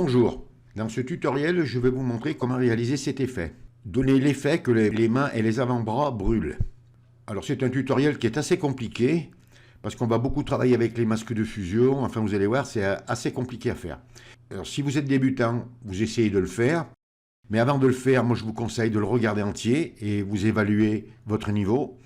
Bonjour, dans ce tutoriel, je vais vous montrer comment réaliser cet effet. Donner l'effet que les mains et les avant-bras brûlent. Alors c'est un tutoriel qui est assez compliqué, parce qu'on va beaucoup travailler avec les masques de fusion, enfin vous allez voir, c'est assez compliqué à faire. Alors si vous êtes débutant, vous essayez de le faire, mais avant de le faire, moi je vous conseille de le regarder entier et vous évaluer votre niveau.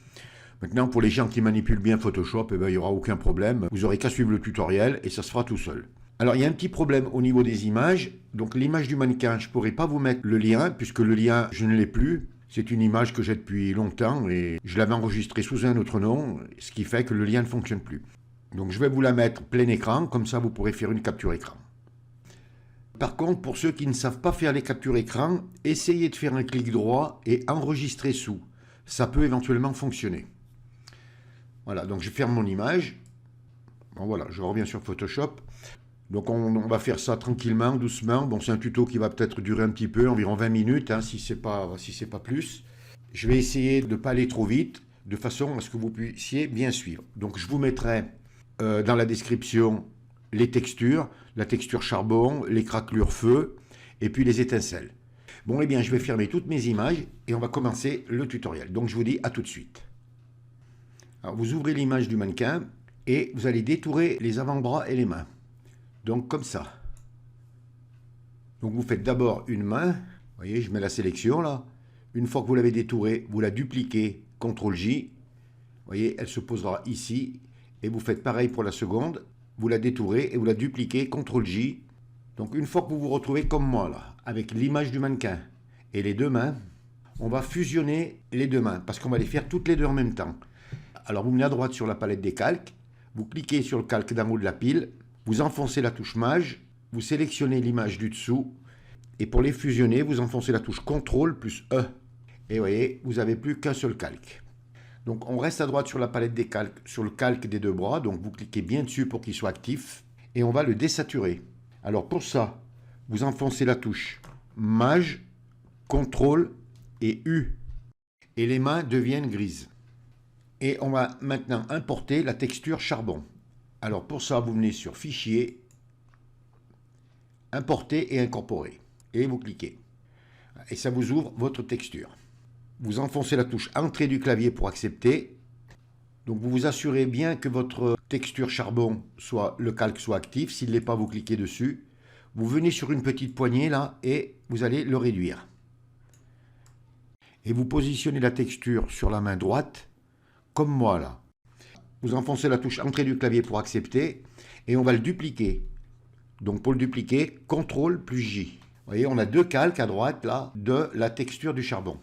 Maintenant, pour les gens qui manipulent bien Photoshop, il n'y aura aucun problème. Vous n'aurez qu'à suivre le tutoriel et ça se fera tout seul. Alors, il y a un petit problème au niveau des images. Donc, l'image du mannequin, je ne pourrai pas vous mettre le lien, puisque le lien, je ne l'ai plus. C'est une image que j'ai depuis longtemps et je l'avais enregistrée sous un autre nom, ce qui fait que le lien ne fonctionne plus. Donc, je vais vous la mettre plein écran, comme ça vous pourrez faire une capture écran. Par contre, pour ceux qui ne savent pas faire les captures écran, essayez de faire un clic droit et enregistrer sous. Ça peut éventuellement fonctionner. Voilà, donc je ferme mon image. Bon voilà, je reviens sur Photoshop. Donc on va faire ça tranquillement, doucement. Bon, c'est un tuto qui va peut-être durer un petit peu, environ 20 minutes, hein, si c'est pas plus. Je vais essayer de ne pas aller trop vite, de façon à ce que vous puissiez bien suivre. Donc je vous mettrai dans la description les textures, la texture charbon, les craquelures feu, et puis les étincelles. Bon, eh bien, je vais fermer toutes mes images et on va commencer le tutoriel. Donc je vous dis à tout de suite. Alors, vous ouvrez l'image du mannequin et vous allez détourer les avant-bras et les mains. Donc comme ça. Donc vous faites d'abord une main. Vous voyez, je mets la sélection là. Une fois que vous l'avez détourée, vous la dupliquez, CTRL-J. Vous voyez, elle se posera ici. Et vous faites pareil pour la seconde. Vous la détourez et vous la dupliquez, CTRL-J. Donc une fois que vous vous retrouvez comme moi là, avec l'image du mannequin et les deux mains, on va fusionner les deux mains parce qu'on va les faire toutes les deux en même temps. Alors vous venez à droite sur la palette des calques, vous cliquez sur le calque d'en haut de la pile, vous enfoncez la touche Maj, vous sélectionnez l'image du dessous, et pour les fusionner, vous enfoncez la touche CTRL plus E. Et vous voyez, vous n'avez plus qu'un seul calque. Donc on reste à droite sur la palette des calques, sur le calque des deux bras, donc vous cliquez bien dessus pour qu'il soit actif, et on va le désaturer. Alors pour ça, vous enfoncez la touche Maj, CTRL et U, et les mains deviennent grises. Et on va maintenant importer la texture charbon. Alors pour ça, vous venez sur Fichier, Importer et incorporer. Et vous cliquez. Et ça vous ouvre votre texture. Vous enfoncez la touche Entrée du clavier pour accepter. Donc vous vous assurez bien que votre texture charbon, le calque soit actif. S'il ne l'est pas, vous cliquez dessus. Vous venez sur une petite poignée là et vous allez le réduire. Et vous positionnez la texture sur la main droite. Comme moi là. Vous enfoncez la touche Entrée du clavier pour accepter et on va le dupliquer. Donc pour le dupliquer, CTRL plus J. Vous voyez, on a deux calques à droite là de la texture du charbon.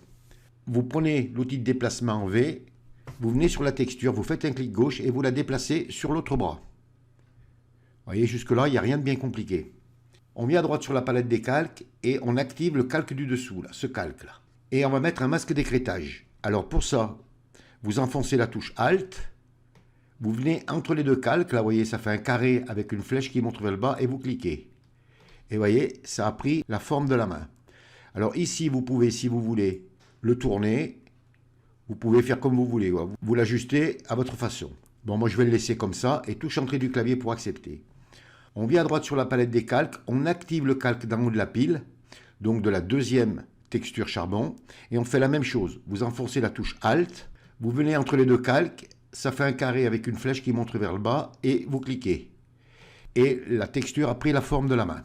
Vous prenez l'outil de déplacement en V, vous venez sur la texture, vous faites un clic gauche et vous la déplacez sur l'autre bras. Vous voyez, jusque là, il n'y a rien de bien compliqué. On vient à droite sur la palette des calques et on active le calque du dessous, là, ce calque là. Et on va mettre un masque d'écrêtage. Alors pour ça, vous enfoncez la touche Alt, vous venez entre les deux calques, là vous voyez ça fait un carré avec une flèche qui montre vers le bas et vous cliquez. Et vous voyez, ça a pris la forme de la main. Alors ici vous pouvez, si vous voulez, le tourner, vous pouvez faire comme vous voulez, vous l'ajustez à votre façon. Bon, moi je vais le laisser comme ça et touche Entrée du clavier pour accepter. On vient à droite sur la palette des calques, on active le calque d'en haut de la pile, donc de la deuxième texture charbon, et on fait la même chose. Vous enfoncez la touche Alt, vous venez entre les deux calques, ça fait un carré avec une flèche qui montre vers le bas et vous cliquez. Et la texture a pris la forme de la main.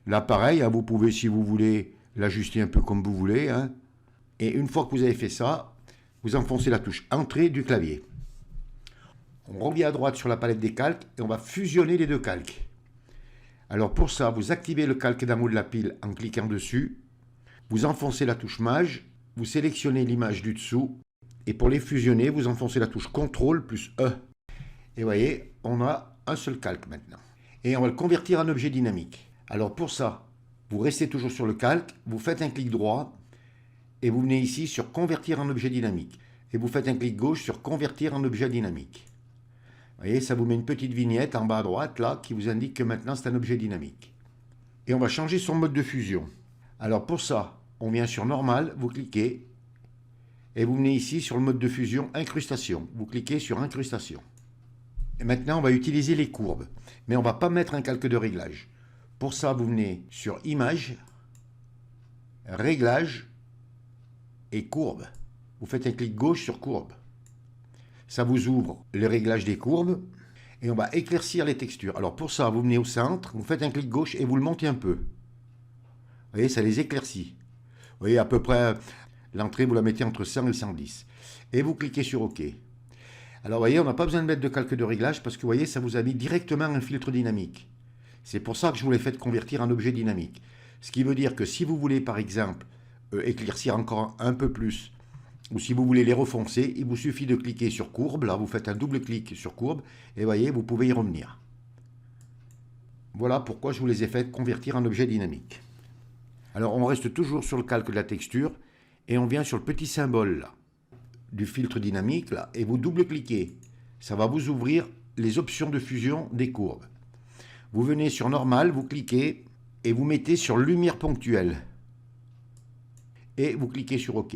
Là pareil, hein, vous pouvez si vous voulez l'ajuster un peu comme vous voulez. Hein. Et une fois que vous avez fait ça, vous enfoncez la touche Entrée du clavier. On revient à droite sur la palette des calques et on va fusionner les deux calques. Alors pour ça, vous activez le calque d'en haut de la pile en cliquant dessus. Vous enfoncez la touche Maj, vous sélectionnez l'image du dessous. Et pour les fusionner, vous enfoncez la touche CTRL plus E. Et vous voyez, on a un seul calque maintenant. Et on va le convertir en objet dynamique. Alors pour ça, vous restez toujours sur le calque, vous faites un clic droit, et vous venez ici sur Convertir en objet dynamique. Et vous faites un clic gauche sur Convertir en objet dynamique. Vous voyez, ça vous met une petite vignette en bas à droite, là, qui vous indique que maintenant c'est un objet dynamique. Et on va changer son mode de fusion. Alors pour ça, on vient sur Normal, vous cliquez, et vous venez ici sur le mode de fusion Incrustation. Vous cliquez sur Incrustation. Et maintenant, on va utiliser les courbes. Mais on ne va pas mettre un calque de réglage. Pour ça, vous venez sur Images, Réglages et Courbes. Vous faites un clic gauche sur Courbes. Ça vous ouvre les réglages des courbes et on va éclaircir les textures. Alors pour ça, vous venez au centre, vous faites un clic gauche et vous le montez un peu. Vous voyez, ça les éclaircit. Vous voyez, à peu près, l'entrée, vous la mettez entre 100 et 110. Et vous cliquez sur OK. Alors vous voyez, on n'a pas besoin de mettre de calque de réglage parce que vous voyez, ça vous a mis directement un filtre dynamique. C'est pour ça que je vous l'ai fait convertir en objet dynamique. Ce qui veut dire que si vous voulez, par exemple, éclaircir encore un peu plus, ou si vous voulez les refoncer, il vous suffit de cliquer sur courbe. Là, vous faites un double clic sur courbe et voyez, vous pouvez y revenir. Voilà pourquoi je vous les ai fait convertir en objet dynamique. Alors, on reste toujours sur le calque de la texture et on vient sur le petit symbole là, du filtre dynamique là, et vous double-cliquez. Ça va vous ouvrir les options de fusion des courbes. Vous venez sur normal, vous cliquez et vous mettez sur lumière ponctuelle. Et vous cliquez sur OK.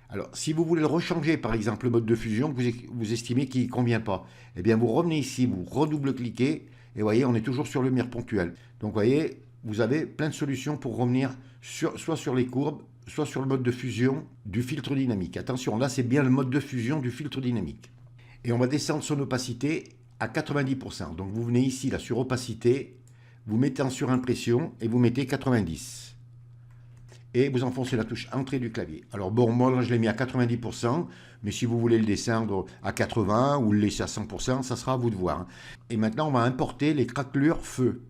Alors, si vous voulez le rechanger, par exemple, le mode de fusion, que vous estimez qu'il ne convient pas, eh bien, vous revenez ici, vous redouble-cliquez, et vous voyez, on est toujours sur lumière ponctuelle. Donc, vous voyez, vous avez plein de solutions pour revenir soit sur les courbes, soit sur le mode de fusion du filtre dynamique. Attention, là, c'est bien le mode de fusion du filtre dynamique. Et on va descendre son opacité à 90%. Donc, vous venez ici, là, sur opacité, vous mettez en surimpression, et vous mettez 90%. Et vous enfoncez la touche entrée du clavier. Alors bon, moi là je l'ai mis à 90%, mais si vous voulez le descendre à 80% ou le laisser à 100%, ça sera à vous de voir. Et maintenant on va importer les craquelures feu.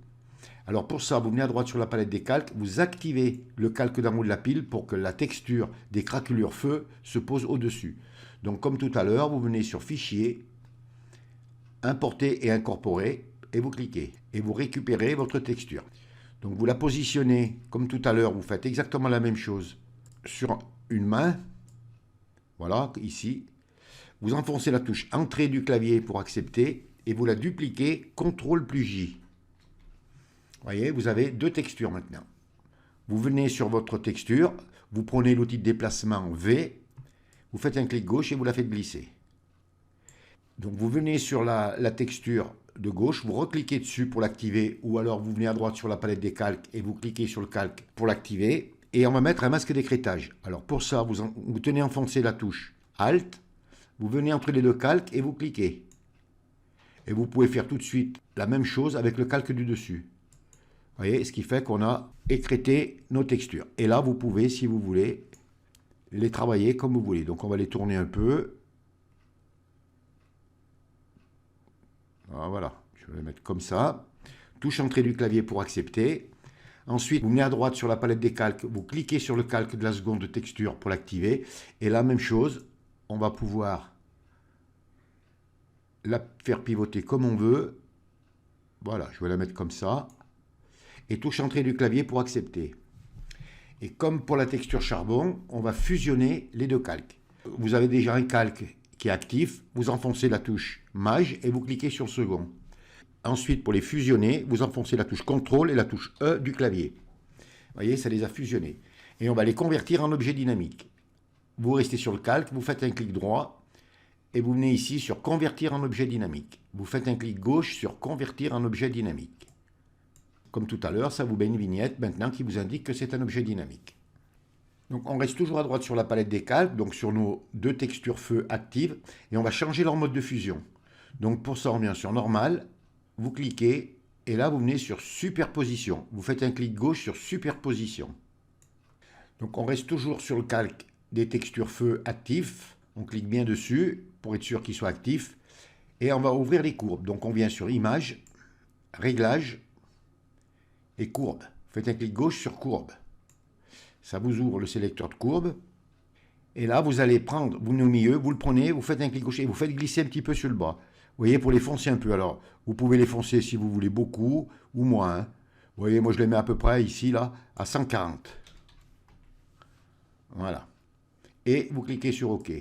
Alors pour ça, vous venez à droite sur la palette des calques, vous activez le calque d'en haut de la pile pour que la texture des craquelures feu se pose au-dessus. Donc comme tout à l'heure, vous venez sur Fichier, Importer et incorporer, et vous cliquez. Et vous récupérez votre texture. Donc vous la positionnez, comme tout à l'heure, vous faites exactement la même chose sur une main. Voilà, ici. Vous enfoncez la touche Entrée du clavier pour accepter et vous la dupliquez, CTRL plus J. Vous voyez, vous avez deux textures maintenant. Vous venez sur votre texture, vous prenez l'outil de déplacement V, vous faites un clic gauche et vous la faites glisser. Donc vous venez sur la texture de gauche, vous recliquez dessus pour l'activer, ou alors vous venez à droite sur la palette des calques et vous cliquez sur le calque pour l'activer, et on va mettre un masque d'écrêtage. Alors pour ça, vous tenez enfoncé la touche Alt, vous venez entre les deux calques et vous cliquez. Et vous pouvez faire tout de suite la même chose avec le calque du dessus. Vous voyez, ce qui fait qu'on a écrêté nos textures. Et là, vous pouvez, si vous voulez, les travailler comme vous voulez. Donc on va les tourner un peu. Voilà, je vais les mettre comme ça. Touche entrée du clavier pour accepter. Ensuite, vous venez à droite sur la palette des calques, vous cliquez sur le calque de la seconde de texture pour l'activer. Et la même chose, on va pouvoir la faire pivoter comme on veut. Voilà, je vais la mettre comme ça. Et touche entrée du clavier pour accepter. Et comme pour la texture charbon, on va fusionner les deux calques. Vous avez déjà un calque qui est actif, vous enfoncez la touche Maj et vous cliquez sur le second. Ensuite, pour les fusionner, vous enfoncez la touche CTRL et la touche E du clavier. Vous voyez, ça les a fusionnés. Et on va les convertir en objet dynamique. Vous restez sur le calque, vous faites un clic droit et vous venez ici sur Convertir en objet dynamique. Vous faites un clic gauche sur Convertir en objet dynamique. Comme tout à l'heure, ça vous met une vignette maintenant qui vous indique que c'est un objet dynamique. Donc on reste toujours à droite sur la palette des calques, donc sur nos deux textures feu actives, et on va changer leur mode de fusion. Donc pour ça, on vient sur Normal, vous cliquez, et là vous venez sur Superposition. Vous faites un clic gauche sur Superposition. Donc on reste toujours sur le calque des textures feu actifs, on clique bien dessus pour être sûr qu'ils soient actifs, et on va ouvrir les courbes. Donc on vient sur Images, Réglages et Courbes. Faites un clic gauche sur Courbe. Ça vous ouvre le sélecteur de courbe. Et là, vous allez prendre, vous venez au milieu, vous le prenez, vous faites un clic gauche et vous faites glisser un petit peu sur le bas. Vous voyez, pour les foncer un peu. Alors, vous pouvez les foncer si vous voulez beaucoup ou moins. Vous voyez, moi je les mets à peu près ici, là, à 140. Voilà. Et vous cliquez sur OK.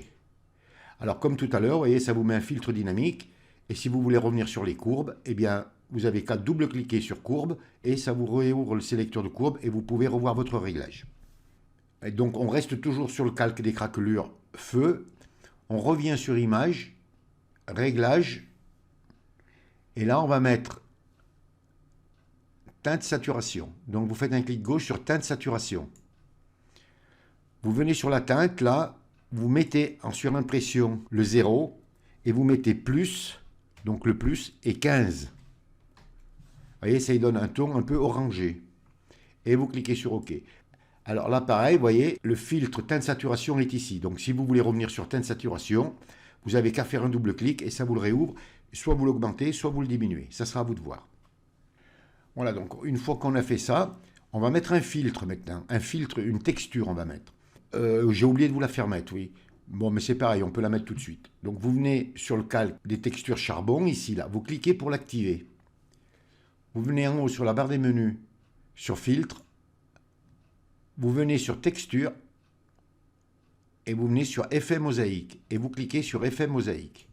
Alors, comme tout à l'heure, vous voyez, ça vous met un filtre dynamique. Et si vous voulez revenir sur les courbes, eh bien, vous avez qu'à double-cliquer sur courbe et ça vous réouvre le sélecteur de courbe et vous pouvez revoir votre réglage. Et donc, on reste toujours sur le calque des craquelures feu. On revient sur Image, Réglages. Et là, on va mettre teinte saturation. Donc vous faites un clic gauche sur teinte saturation. Vous venez sur la teinte, là, vous mettez en surimpression le 0 et vous mettez plus, donc le plus et 15. Vous voyez, ça y donne un ton un peu orangé. Et vous cliquez sur OK. Alors là, pareil, vous voyez, le filtre teinte saturation est ici. Donc si vous voulez revenir sur teinte saturation, vous n'avez qu'à faire un double clic et ça vous le réouvre. Soit vous l'augmentez, soit vous le diminuez. Ça sera à vous de voir. Voilà, donc une fois qu'on a fait ça, on va mettre un filtre maintenant. Un filtre, une texture on va mettre. J'ai oublié de vous la faire mettre, oui. Bon, mais c'est pareil, on peut la mettre tout de suite. Donc vous venez sur le calque des textures charbon, ici, là. Vous cliquez pour l'activer. Vous venez en haut sur la barre des menus, sur filtre. Vous venez sur texture. Et vous venez sur effet mosaïque. Et vous cliquez sur effet mosaïque.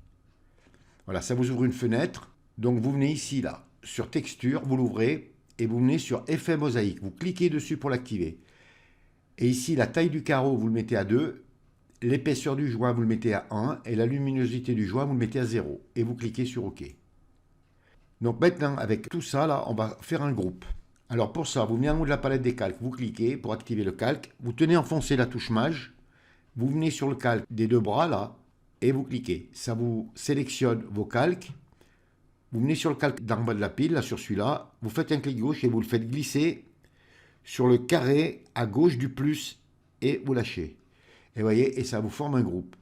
Voilà, ça vous ouvre une fenêtre. Donc vous venez ici, là, sur texture, vous l'ouvrez. Et vous venez sur effet mosaïque. Vous cliquez dessus pour l'activer. Et ici, la taille du carreau, vous le mettez à 2. L'épaisseur du joint, vous le mettez à 1. Et la luminosité du joint, vous le mettez à 0. Et vous cliquez sur OK. Donc maintenant, avec tout ça, là, on va faire un groupe. Alors pour ça, vous venez en haut de la palette des calques. Vous cliquez pour activer le calque. Vous tenez enfoncé la touche mage. Vous venez sur le calque des deux bras, là. Et vous cliquez. Ça vous sélectionne vos calques. Vous venez sur le calque d'en bas de la pile, là, sur celui-là. Vous faites un clic gauche et vous le faites glisser sur le carré à gauche du plus et vous lâchez. Et vous voyez, et ça vous forme un groupe.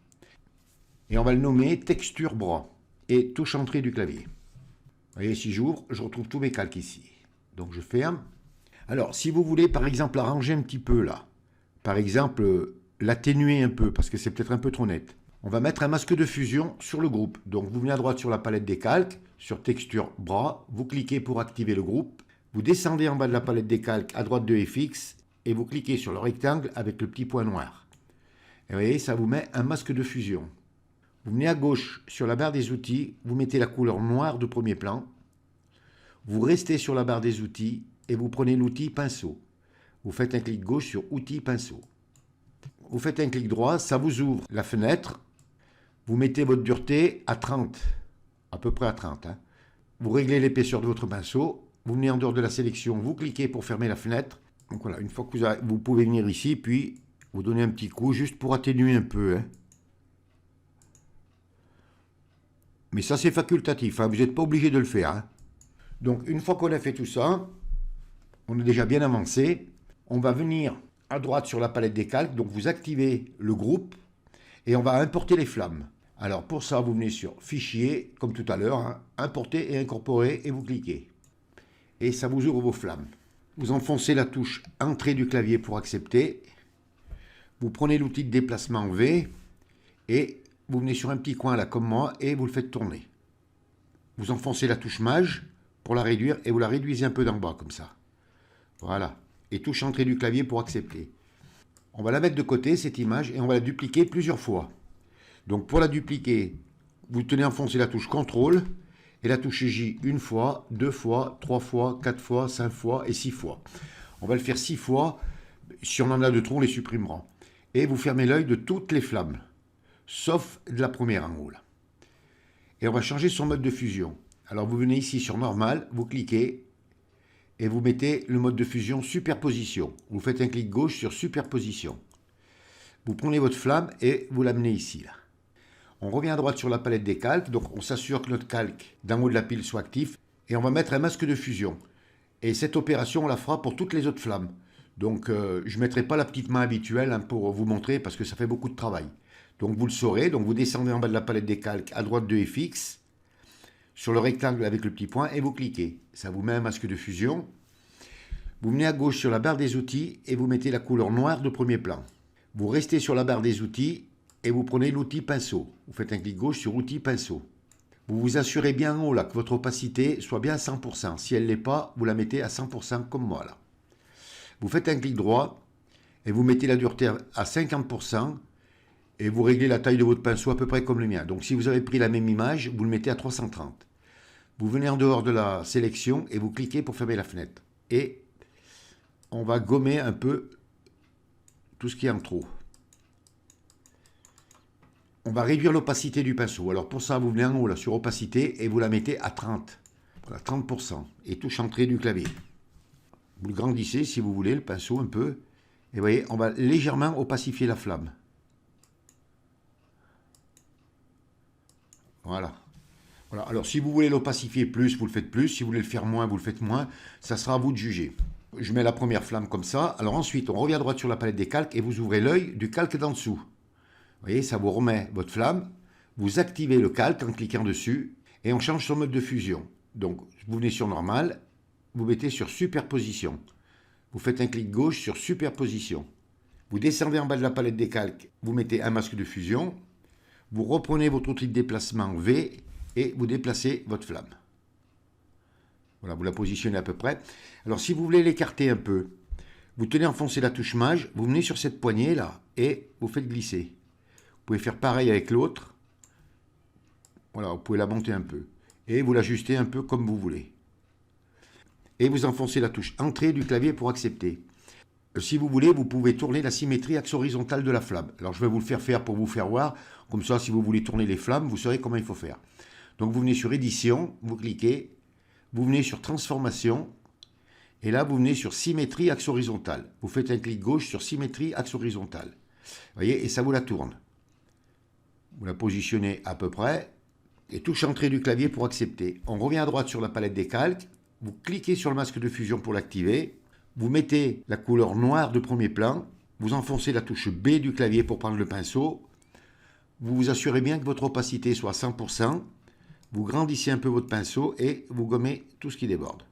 Et on va le nommer texture bras et touche entrée du clavier. Vous voyez, si j'ouvre, je retrouve tous mes calques ici. Donc je ferme. Alors, si vous voulez par exemple arranger un petit peu là, par exemple l'atténuer un peu parce que c'est peut-être un peu trop net, on va mettre un masque de fusion sur le groupe. Donc vous venez à droite sur la palette des calques, sur texture bras, vous cliquez pour activer le groupe. Vous descendez en bas de la palette des calques à droite de FX et vous cliquez sur le rectangle avec le petit point noir. Et vous voyez, ça vous met un masque de fusion. Vous venez à gauche sur la barre des outils, vous mettez la couleur noire de premier plan. Vous restez sur la barre des outils et vous prenez l'outil pinceau. Vous faites un clic gauche sur outil pinceau. Vous faites un clic droit, ça vous ouvre la fenêtre. Vous mettez votre dureté à 30, à peu près à 30. Hein. Vous réglez l'épaisseur de votre pinceau. Vous venez en dehors de la sélection, vous cliquez pour fermer la fenêtre. Donc voilà, une fois que vous pouvez venir ici, puis vous donnez un petit coup juste pour atténuer un peu. Hein. Mais ça, c'est facultatif, hein, vous n'êtes pas obligé de le faire. Hein. Donc une fois qu'on a fait tout ça, on est déjà bien avancé. On va venir à droite sur la palette des calques, donc vous activez le groupe et on va importer les flammes. Alors pour ça, vous venez sur Fichier, comme tout à l'heure, hein, Importer et incorporer et vous cliquez. Et ça vous ouvre vos flammes. Vous enfoncez la touche Entrée du clavier pour accepter. Vous prenez l'outil de déplacement V et vous venez sur un petit coin là comme moi et vous le faites tourner. Vous enfoncez la touche Maj pour la réduire et vous la réduisez un peu d'en bas comme ça. Voilà. Et touche Entrée du clavier pour accepter. On va la mettre de côté cette image et on va la dupliquer plusieurs fois. Donc pour la dupliquer, vous tenez enfoncé la touche CTRL et la touche J une fois, 2 fois, 3 fois, 4 fois, 5 fois et 6 fois. On va le faire 6 fois. Si on en a de trop, on les supprimera. Et vous fermez l'œil de toutes les flammes, sauf de la première en haut. Là. Et on va changer son mode de fusion. Alors vous venez ici sur Normal, vous cliquez et vous mettez le mode de fusion Superposition. Vous faites un clic gauche sur Superposition. Vous prenez votre flamme et vous l'amenez ici. Là. On revient à droite sur la palette des calques, donc on s'assure que notre calque d'en haut de la pile soit actif. Et on va mettre un masque de fusion. Et cette opération, on la fera pour toutes les autres flammes. Donc je ne mettrai pas la petite main habituelle hein, pour vous montrer parce que ça fait beaucoup de travail. Donc vous le saurez, donc vous descendez en bas de la palette des calques à droite de FX, sur le rectangle avec le petit point et vous cliquez. Ça vous met un masque de fusion. Vous venez à gauche sur la barre des outils et vous mettez la couleur noire de premier plan. Vous restez sur la barre des outils et vous prenez l'outil pinceau. Vous faites un clic gauche sur outil pinceau. Vous vous assurez bien en haut là que votre opacité soit bien à 100%. Si elle ne l'est pas, vous la mettez à 100% comme moi là. Vous faites un clic droit et vous mettez la dureté à 50% et vous réglez la taille de votre pinceau à peu près comme le mien. Donc si vous avez pris la même image, vous le mettez à 330. Vous venez en dehors de la sélection et vous cliquez pour fermer la fenêtre. Et on va gommer un peu tout ce qui est en trop. On va réduire l'opacité du pinceau. Alors pour ça, vous venez en haut là, sur opacité et vous la mettez à 30. Voilà, 30%. Et touche entrée du clavier. Vous le grandissez si vous voulez, le pinceau un peu. Et vous voyez, on va légèrement opacifier la flamme. Voilà. Voilà. Alors si vous voulez l'opacifier plus, vous le faites plus. Si vous voulez le faire moins, vous le faites moins. Ça sera à vous de juger. Je mets la première flamme comme ça. Alors ensuite, on revient à droite sur la palette des calques et vous ouvrez l'œil du calque d'en dessous. Vous voyez, ça vous remet votre flamme. Vous activez le calque en cliquant dessus et on change son mode de fusion. Donc, vous venez sur normal, vous mettez sur superposition. Vous faites un clic gauche sur superposition. Vous descendez en bas de la palette des calques, vous mettez un masque de fusion. Vous reprenez votre outil de déplacement V et vous déplacez votre flamme. Voilà, vous la positionnez à peu près. Alors, si vous voulez l'écarter un peu, vous tenez enfoncé la touche mage, vous venez sur cette poignée là et vous faites glisser. Vous pouvez faire pareil avec l'autre. Voilà, vous pouvez la monter un peu. Et vous l'ajustez un peu comme vous voulez. Et vous enfoncez la touche entrée du clavier pour accepter. Si vous voulez, vous pouvez tourner la symétrie axe horizontale de la flamme. Alors je vais vous le faire faire pour vous faire voir. Comme ça, si vous voulez tourner les flammes, vous saurez comment il faut faire. Donc vous venez sur édition, vous cliquez, vous venez sur transformation, et là vous venez sur symétrie axe horizontale. Vous faites un clic gauche sur symétrie axe horizontale. Vous voyez, et ça vous la tourne. Vous la positionnez à peu près, et touche entrée du clavier pour accepter. On revient à droite sur la palette des calques, vous cliquez sur le masque de fusion pour l'activer, vous mettez la couleur noire de premier plan, vous enfoncez la touche B du clavier pour prendre le pinceau, vous vous assurez bien que votre opacité soit à 100%, vous grandissez un peu votre pinceau et vous gommez tout ce qui déborde.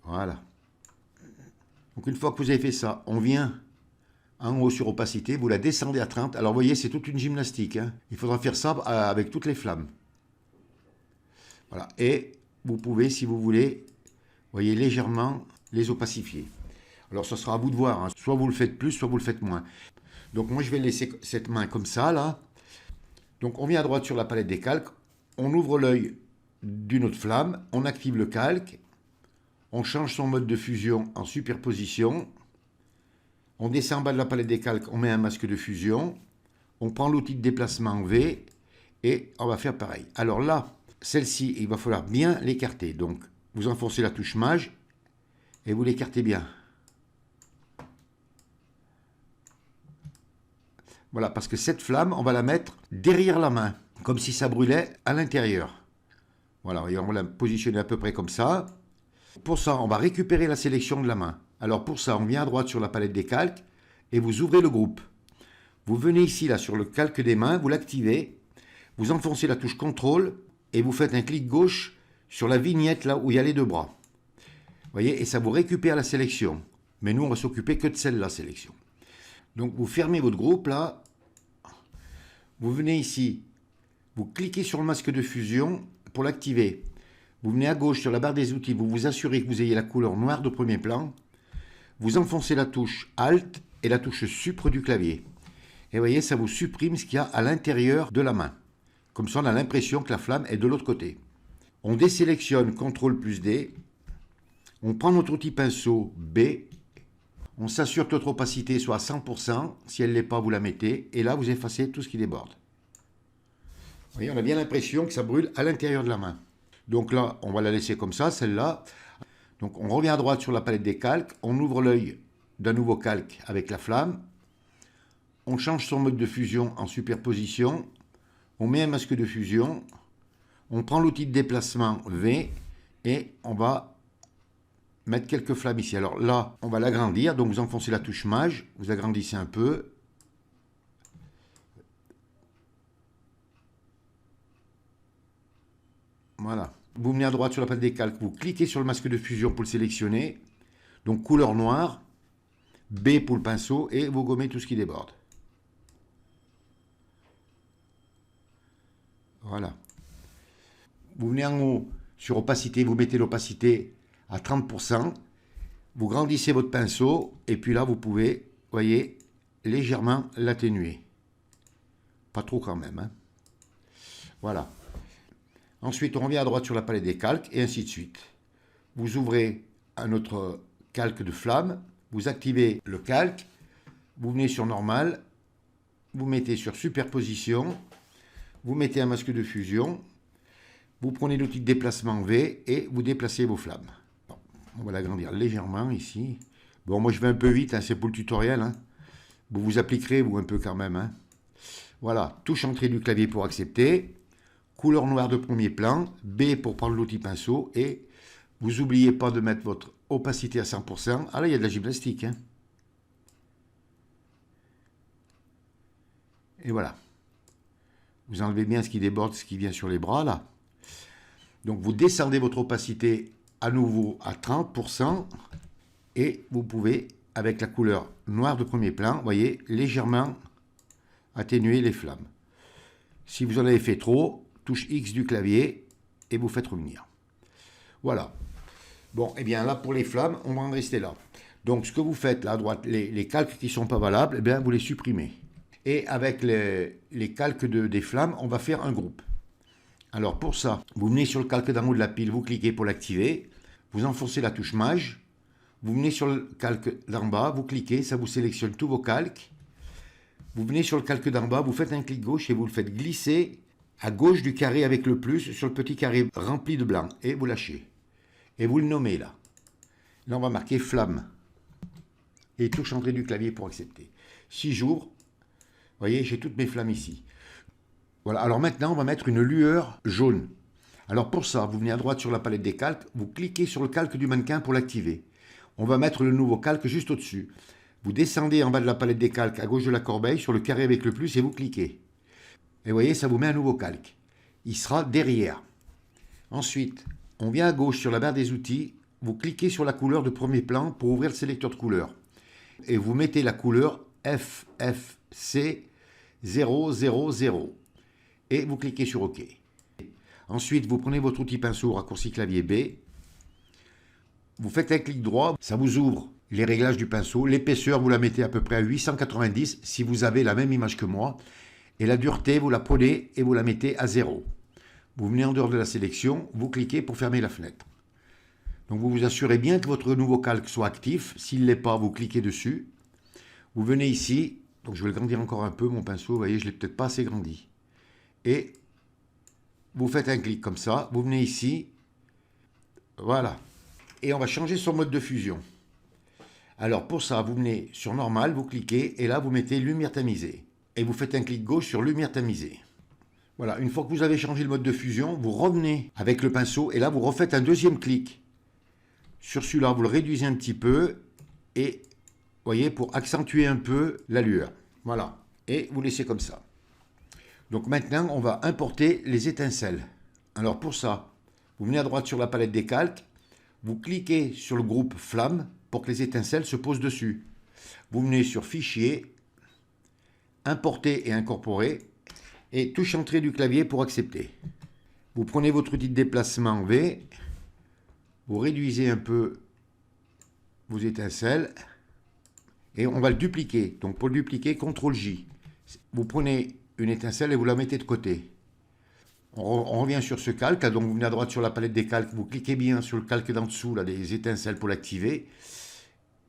Voilà. Donc une fois que vous avez fait ça, on vient en haut sur opacité, vous la descendez à 30. Alors vous voyez, c'est toute une gymnastique. Hein. Il faudra faire ça avec toutes les flammes. Voilà. Et vous pouvez, si vous voulez, voyez, légèrement les opacifier. Alors ce sera à vous de voir. Hein. Soit vous le faites plus, soit vous le faites moins. Donc moi je vais laisser cette main comme ça, là. Donc on vient à droite sur la palette des calques. On ouvre l'œil d'une autre flamme. On active le calque. On change son mode de fusion en superposition. On descend en bas de la palette des calques, on met un masque de fusion, on prend l'outil de déplacement V et on va faire pareil. Alors là, celle-ci, il va falloir bien l'écarter. Donc, vous enfoncez la touche mage et vous l'écartez bien. Voilà, parce que cette flamme, on va la mettre derrière la main, comme si ça brûlait à l'intérieur. Voilà, et on va la positionner à peu près comme ça. Pour ça, on va récupérer la sélection de la main. Alors pour ça, on vient à droite sur la palette des calques et vous ouvrez le groupe. Vous venez ici là sur le calque des mains, vous l'activez, vous enfoncez la touche contrôle et vous faites un clic gauche sur la vignette là où il y a les deux bras. Vous voyez, et ça vous récupère la sélection. Mais nous, on va s'occuper que de celle-là, sélection. Donc vous fermez votre groupe là, vous venez ici, vous cliquez sur le masque de fusion pour l'activer. Vous venez à gauche sur la barre des outils, vous vous assurez que vous ayez la couleur noire de premier plan. Vous enfoncez la touche Alt et la touche Supre du clavier. Et vous voyez, ça vous supprime ce qu'il y a à l'intérieur de la main. Comme ça, on a l'impression que la flamme est de l'autre côté. On désélectionne CTRL plus D. On prend notre outil pinceau B. On s'assure que notre opacité soit à 100%. Si elle ne l'est pas, vous la mettez. Et là, vous effacez tout ce qui déborde. Vous voyez, on a bien l'impression que ça brûle à l'intérieur de la main. Donc là, on va la laisser comme ça, celle-là. Donc on revient à droite sur la palette des calques, on ouvre l'œil d'un nouveau calque avec la flamme, on change son mode de fusion en superposition, on met un masque de fusion, on prend l'outil de déplacement V et on va mettre quelques flammes ici. Alors là, on va l'agrandir, donc vous enfoncez la touche mage, vous agrandissez un peu. Voilà. Vous venez à droite sur la palette des calques, vous cliquez sur le masque de fusion pour le sélectionner. Donc couleur noire, B pour le pinceau et vous gommez tout ce qui déborde. Voilà. Vous venez en haut sur opacité, vous mettez l'opacité à 30%. Vous grandissez votre pinceau et puis là vous pouvez, voyez, légèrement l'atténuer. Pas trop quand même. Hein. Voilà. Ensuite, on revient à droite sur la palette des calques et ainsi de suite. Vous ouvrez un autre calque de flamme, vous activez le calque, vous venez sur normal, vous mettez sur superposition, vous mettez un masque de fusion, Vous prenez l'outil de déplacement V et vous déplacez vos flammes. Bon, on va l'agrandir légèrement ici. Bon, moi je vais un peu vite, hein, c'est pour le tutoriel. Hein. Vous vous appliquerez, vous, un peu quand même. Hein. Voilà, touche entrée du clavier pour accepter. Couleur noire de premier plan. B pour prendre l'outil pinceau. Et vous n'oubliez pas de mettre votre opacité à 100%. Ah là, il y a de la gymnastique. Hein. Et voilà. Vous enlevez bien ce qui déborde, ce qui vient sur les bras, là. Donc, vous descendez votre opacité à nouveau à 30%. Et vous pouvez, avec la couleur noire de premier plan, vous voyez, légèrement atténuer les flammes. Si vous en avez fait trop, touche X du clavier et vous faites revenir. Voilà. Bon, et bien là, pour les flammes, on va en rester là. Donc, ce que vous faites là à droite, les calques qui ne sont pas valables, eh bien, vous les supprimez. Et avec les calques des flammes, on va faire un groupe. Alors, pour ça, vous venez sur le calque d'en haut de la pile, vous cliquez pour l'activer, vous enfoncez la touche Maj, vous venez sur le calque d'en bas, vous cliquez, ça vous sélectionne tous vos calques. Vous venez sur le calque d'en bas, vous faites un clic gauche et vous le faites glisser à gauche du carré avec le plus sur le petit carré rempli de blanc. Et vous lâchez. Et vous le nommez là. Là, on va marquer flamme. Et touche entrée du clavier pour accepter. Si j'ouvre, vous voyez, j'ai toutes mes flammes ici. Voilà, alors maintenant, on va mettre une lueur jaune. Alors pour ça, vous venez à droite sur la palette des calques, vous cliquez sur le calque du mannequin pour l'activer. On va mettre le nouveau calque juste au-dessus. Vous descendez en bas de la palette des calques, à gauche de la corbeille, sur le carré avec le plus, et vous cliquez. Et vous voyez, ça vous met un nouveau calque. Il sera derrière. Ensuite, on vient à gauche sur la barre des outils, vous cliquez sur la couleur de premier plan pour ouvrir le sélecteur de couleurs. Et vous mettez la couleur FFC 000. Et vous cliquez sur OK. Ensuite, vous prenez votre outil pinceau, raccourci clavier B. Vous faites un clic droit, ça vous ouvre les réglages du pinceau. L'épaisseur, vous la mettez à peu près à 890 si vous avez la même image que moi. Et la dureté, vous la prenez et vous la mettez à 0. Vous venez en dehors de la sélection, vous cliquez pour fermer la fenêtre. Donc vous vous assurez bien que votre nouveau calque soit actif. S'il ne l'est pas, vous cliquez dessus. Vous venez ici, donc je vais le grandir encore un peu, mon pinceau, vous voyez, je ne l'ai peut-être pas assez grandi. Et vous faites un clic comme ça, vous venez ici, voilà. Et on va changer son mode de fusion. Alors pour ça, vous venez sur normal, vous cliquez et là vous mettez lumière tamisée. Et vous faites un clic gauche sur lumière tamisée. Voilà, une fois que vous avez changé le mode de fusion, vous revenez avec le pinceau et là vous refaites un deuxième clic. Sur celui-là, vous le réduisez un petit peu et vous voyez, pour accentuer un peu la lueur. Voilà, et vous laissez comme ça. Donc maintenant, on va importer les étincelles. Alors pour ça, vous venez à droite sur la palette des calques, vous cliquez sur le groupe flamme pour que les étincelles se posent dessus. Vous venez sur Fichier, Importer et incorporer, et touche entrée du clavier pour accepter. Vous prenez votre outil de déplacement V, vous réduisez un peu vos étincelles, et on va le dupliquer. Donc pour le dupliquer, CTRL J. Vous prenez une étincelle et vous la mettez de côté. On revient sur ce calque, donc vous venez à droite sur la palette des calques, vous cliquez bien sur le calque d'en dessous, là, des étincelles pour l'activer,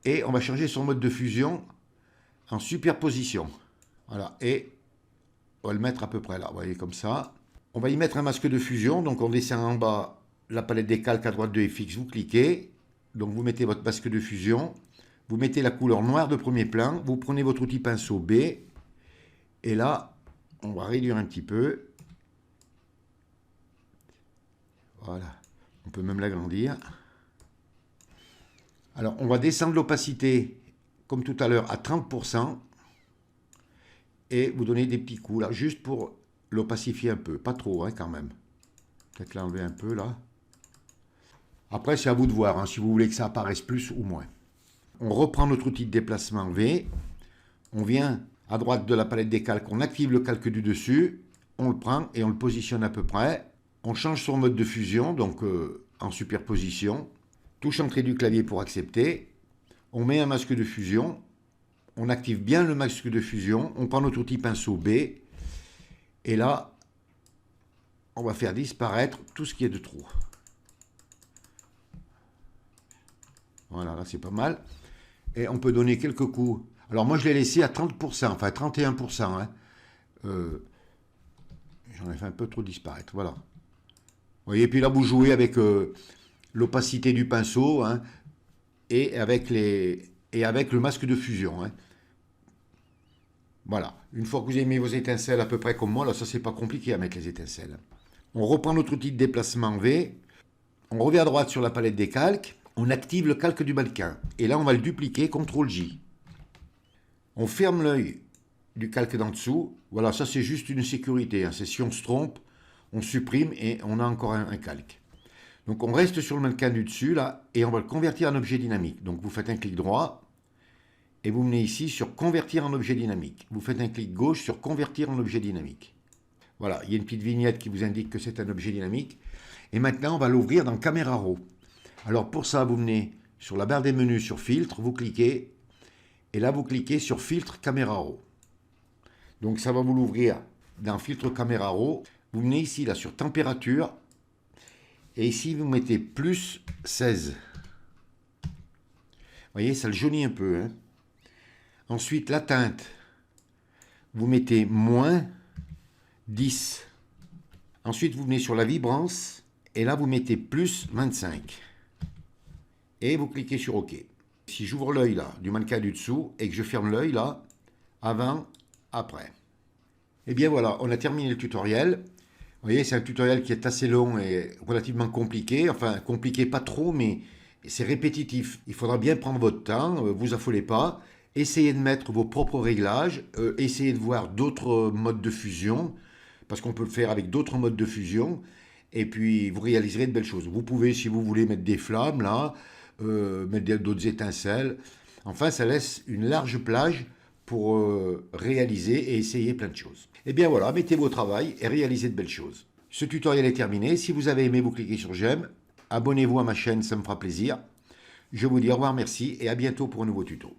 et on va changer son mode de fusion en superposition. Voilà, et on va le mettre à peu près là, vous voyez, comme ça. On va y mettre un masque de fusion, donc on descend en bas, la palette des calques à droite de FX, vous cliquez, donc vous mettez votre masque de fusion, vous mettez la couleur noire de premier plan, vous prenez votre outil pinceau B, et là, on va réduire un petit peu. Voilà, on peut même l'agrandir. Alors, on va descendre l'opacité, comme tout à l'heure, à 30%. Et vous donnez des petits coups, là, juste pour l'opacifier un peu. Pas trop, hein, quand même. Peut-être l'enlever un peu, là. Après, c'est à vous de voir, hein, si vous voulez que ça apparaisse plus ou moins. On reprend notre outil de déplacement V. On vient à droite de la palette des calques. On active le calque du dessus. On le prend et on le positionne à peu près. On change son mode de fusion, donc en superposition. Touche entrée du clavier pour accepter. On met un masque de fusion. On active bien le masque de fusion. On prend notre outil pinceau B. Et là, on va faire disparaître tout ce qui est de trop. Voilà, là c'est pas mal. Et on peut donner quelques coups. Alors moi je l'ai laissé à 30%, enfin 31%. Hein. J'en ai fait un peu trop disparaître, voilà. Vous voyez, puis là, vous jouez avec l'opacité du pinceau, hein, et avec le masque de fusion, hein. Voilà. Une fois que vous avez mis vos étincelles à peu près comme moi, là, ça, c'est pas compliqué à mettre les étincelles. On reprend notre outil de déplacement V. On revient à droite sur la palette des calques. On active le calque du mannequin. Et là, on va le dupliquer, CTRL-J. On ferme l'œil du calque d'en dessous. Voilà, ça, c'est juste une sécurité, hein. C'est si on se trompe, on supprime et on a encore un calque. Donc, on reste sur le mannequin du dessus, là, et on va le convertir en objet dynamique. Donc, vous faites un clic droit. Et vous venez ici sur convertir en objet dynamique. Vous faites un clic gauche sur convertir en objet dynamique. Voilà, il y a une petite vignette qui vous indique que c'est un objet dynamique. Et maintenant, on va l'ouvrir dans Caméra Raw. Alors pour ça, vous venez sur la barre des menus sur Filtre, vous cliquez. Et là, vous cliquez sur Filtre Caméra Raw. Donc ça va vous l'ouvrir dans Filtre Caméra Raw. Vous venez ici, là, sur Température. Et ici, vous mettez plus 16. Vous voyez, ça le jaunit un peu, hein. Ensuite, la teinte, vous mettez moins 10. Ensuite, vous venez sur la vibrance, et là, vous mettez plus 25. Et vous cliquez sur OK. Si j'ouvre l'œil là, du mannequin du dessous, et que je ferme l'œil là, avant, après. Et bien voilà, on a terminé le tutoriel. Vous voyez, c'est un tutoriel qui est assez long et relativement compliqué. Enfin, compliqué pas trop, mais c'est répétitif. Il faudra bien prendre votre temps, vous affolez pas. Essayez de mettre vos propres réglages, essayez de voir d'autres modes de fusion, parce qu'on peut le faire avec d'autres modes de fusion, et puis vous réaliserez de belles choses. Vous pouvez, si vous voulez, mettre des flammes, là, mettre d'autres étincelles. Enfin, ça laisse une large plage pour réaliser et essayer plein de choses. Et bien voilà, mettez vos travail et réalisez de belles choses. Ce tutoriel est terminé. Si vous avez aimé, vous cliquez sur j'aime. Abonnez-vous à ma chaîne, ça me fera plaisir. Je vous dis au revoir, merci, et à bientôt pour un nouveau tuto.